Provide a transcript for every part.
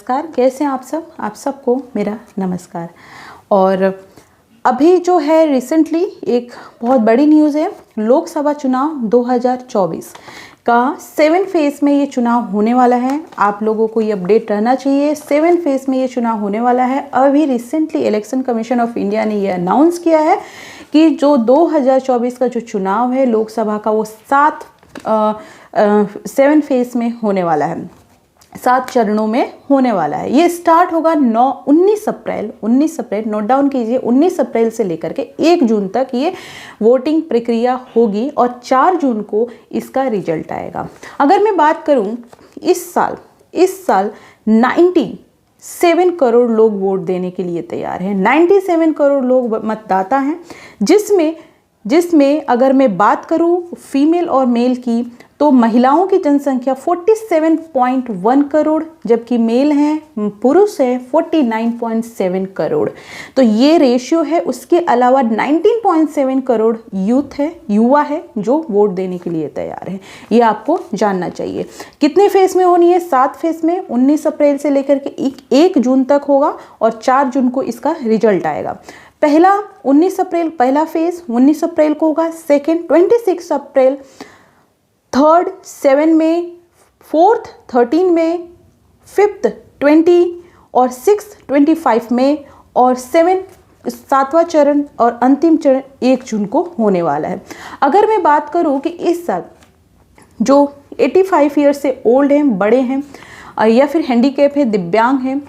नमस्कार। कैसे हैं आप सब? आप सबको मेरा नमस्कार। और अभी जो है रिसेंटली एक बहुत बड़ी न्यूज़ है, लोकसभा चुनाव 2024 का 7 फेज़ में ये चुनाव होने वाला है। आप लोगों को ये अपडेट रहना चाहिए, 7 फेज़ में ये चुनाव होने वाला है। अभी recently election commission of India ने ये अनाउंस किया है कि जो 2024 का जो चुनाव है लोकसभा का, वो 7 फेज़ में होने वाला है, 7 चरणों में होने वाला है। ये स्टार्ट होगा 19 अप्रैल, नोट डाउन कीजिए, 19 अप्रैल से लेकर के 1 जून तक ये वोटिंग प्रक्रिया होगी और 4 जून को इसका रिजल्ट आएगा। अगर मैं बात करूं, इस साल 97 करोड़ लोग वोट देने के लिए तैयार हैं। 97 करोड़ लोग मतदाता हैं, जिसमें अगर मैं बात करूं फीमेल और मेल की, तो महिलाओं की जनसंख्या 47.1 करोड़, जबकि मेल हैं, पुरुष हैं 49.7 करोड़। तो ये रेशियो है। उसके अलावा 19.7 करोड़ युवा है जो वोट देने के लिए तैयार है। ये आपको जानना चाहिए। कितने फेज़ में होनी है? 7 फेज़ में 19 अप्रैल से लेकर के 1 जून तक होगा और 4 जून को इसका रिजल्ट आएगा। पहला 19 अप्रैल पहला फेज़ 19 अप्रैल को होगा, सेकेंड 26 अप्रैल, थर्ड 7 मई, फोर्थ 13 मई, फिफ्थ 20 और 6 25 मई और 7वां चरण और अंतिम चरण 1 जून को होने वाला है। अगर मैं बात करूं कि इस साल जो 85 ईयर्स से ओल्ड हैं, बड़े हैं या फिर हैंडीकैप है, दिव्यांग हैं,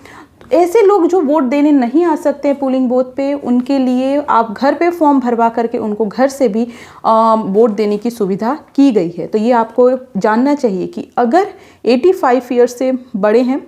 ऐसे लोग जो वोट देने नहीं आ सकते हैं पोलिंग बूथ पे, उनके लिए आप घर पे फॉर्म भरवा करके उनको घर से भी वोट देने की सुविधा की गई है। तो ये आपको जानना चाहिए कि अगर 85 ईयर्स से बड़े हैं,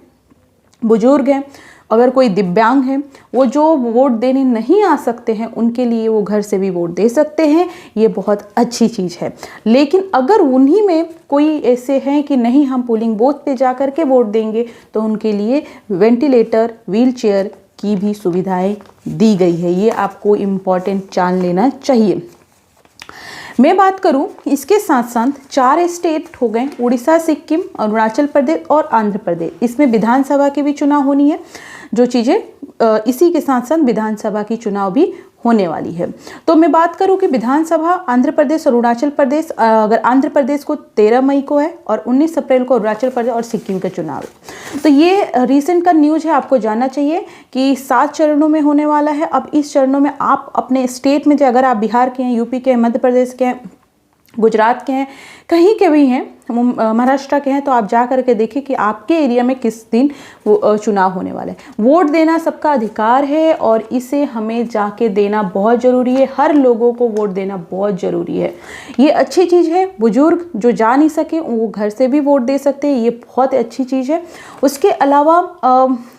बुजुर्ग हैं, अगर कोई दिव्यांग है, वो जो वोट देने नहीं आ सकते हैं, उनके लिए वो घर से भी वोट दे सकते हैं। ये बहुत अच्छी चीज़ है। लेकिन अगर उन्हीं में कोई ऐसे हैं कि नहीं, हम पोलिंग बूथ पे जा कर के वोट देंगे, तो उनके लिए वेंटिलेटर, व्हीलचेयर की भी सुविधाएं दी गई है। ये आपको इम्पॉर्टेंट जान लेना चाहिए। मैं बात करूं, इसके साथ साथ 4 स्टेट हो गए, उड़ीसा, सिक्किम, अरुणाचल प्रदेश और आंध्र प्रदेश। इसमें विधानसभा की भी चुनाव होनी है, जो चीज़ें इसी के साथ साथ विधानसभा की चुनाव भी होने वाली है। तो मैं बात करूं कि विधानसभा आंध्र प्रदेश और अरुणाचल प्रदेश, अगर आंध्र प्रदेश को 13 मई को है और 19 अप्रैल को अरुणाचल प्रदेश और सिक्किम का चुनाव है। तो ये रिसेंट का न्यूज़ है, आपको जानना चाहिए कि 7 चरणों में होने वाला है। अब इस चरणों में आप अपने स्टेट में, अगर आप बिहार के हैं, यूपी के हैं, मध्य प्रदेश के हैं, गुजरात के हैं, कहीं के भी हैं, महाराष्ट्र के हैं, तो आप जा करके देखिए कि आपके एरिया में किस दिन वो चुनाव होने वाला है। वोट देना सबका अधिकार है और इसे हमें जाके देना बहुत ज़रूरी है। हर लोगों को वोट देना बहुत ज़रूरी है। ये अच्छी चीज़ है। बुजुर्ग जो जा नहीं सके वो घर से भी वोट दे सकते हैं, ये बहुत अच्छी चीज़ है। उसके अलावा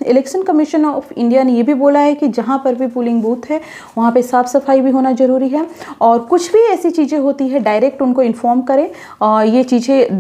इलेक्शन कमीशन ऑफ इंडिया ने ये भी बोला है कि जहाँ पर भी पोलिंग बूथ है वहाँ पर साफ़ सफाई भी होना ज़रूरी है। और कुछ भी ऐसी चीज़ें होती है, डायरेक्ट उनको इन्फॉर्म करें। ये चीज़ें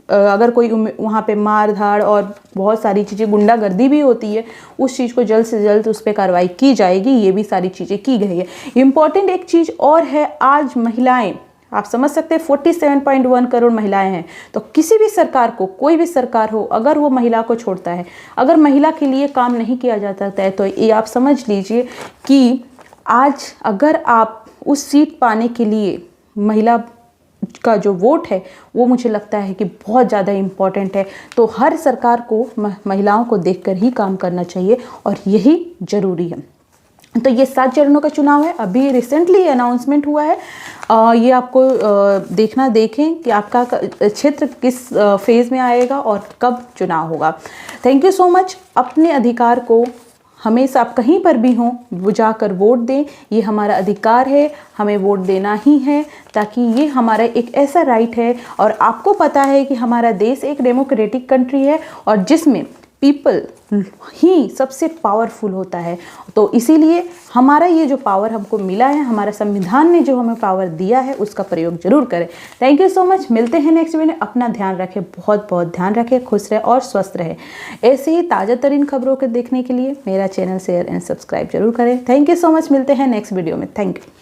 अगर कोई वहाँ पे मार धाड़ और बहुत सारी चीज़ें, गुंडागर्दी भी होती है, उस चीज़ को जल्द से जल्द उस पर कार्रवाई की जाएगी। ये भी सारी चीज़ें की गई है। इम्पॉर्टेंट एक चीज़ और है, आज महिलाएं, आप समझ सकते हैं 47.1 करोड़ महिलाएं हैं। तो किसी भी सरकार को, कोई भी सरकार हो, अगर वो महिला को छोड़ता है, अगर महिला के लिए काम नहीं किया जाता है, तो ये आप समझ लीजिए कि आज अगर आप उस सीट पाने के लिए महिला का जो वोट है, वो मुझे लगता है कि बहुत ज़्यादा इम्पॉर्टेंट है। तो हर सरकार को महिलाओं को देखकर ही काम करना चाहिए और यही ज़रूरी है। तो ये 7 चरणों का चुनाव है। अभी रिसेंटली अनाउंसमेंट हुआ है। ये आपको देखें कि आपका क्षेत्र किस फेज़ में आएगा और कब चुनाव होगा। Thank you so much. अपने अधिकार को हमेशा, आप कहीं पर भी हों, वो जाकर वोट दें। ये हमारा अधिकार है, हमें वोट देना ही है, ताकि ये हमारा एक ऐसा राइट है। और आपको पता है कि हमारा देश एक डेमोक्रेटिक कंट्री है और जिसमें पीपल ही सबसे पावरफुल होता है। तो इसीलिए हमारा ये जो पावर हमको मिला है, हमारा संविधान ने जो हमें पावर दिया है, उसका प्रयोग जरूर करें। Thank you so much. मिलते हैं नेक्स्ट वीडियो में। अपना ध्यान रखें, बहुत बहुत ध्यान रखें, खुश रहे और स्वस्थ रहे। ऐसे ही ताज़ा तरीन खबरों को देखने के लिए मेरा चैनल शेयर एंड सब्सक्राइब जरूर करें। Thank you so much. मिलते हैं नेक्स्ट वीडियो में। Thank you.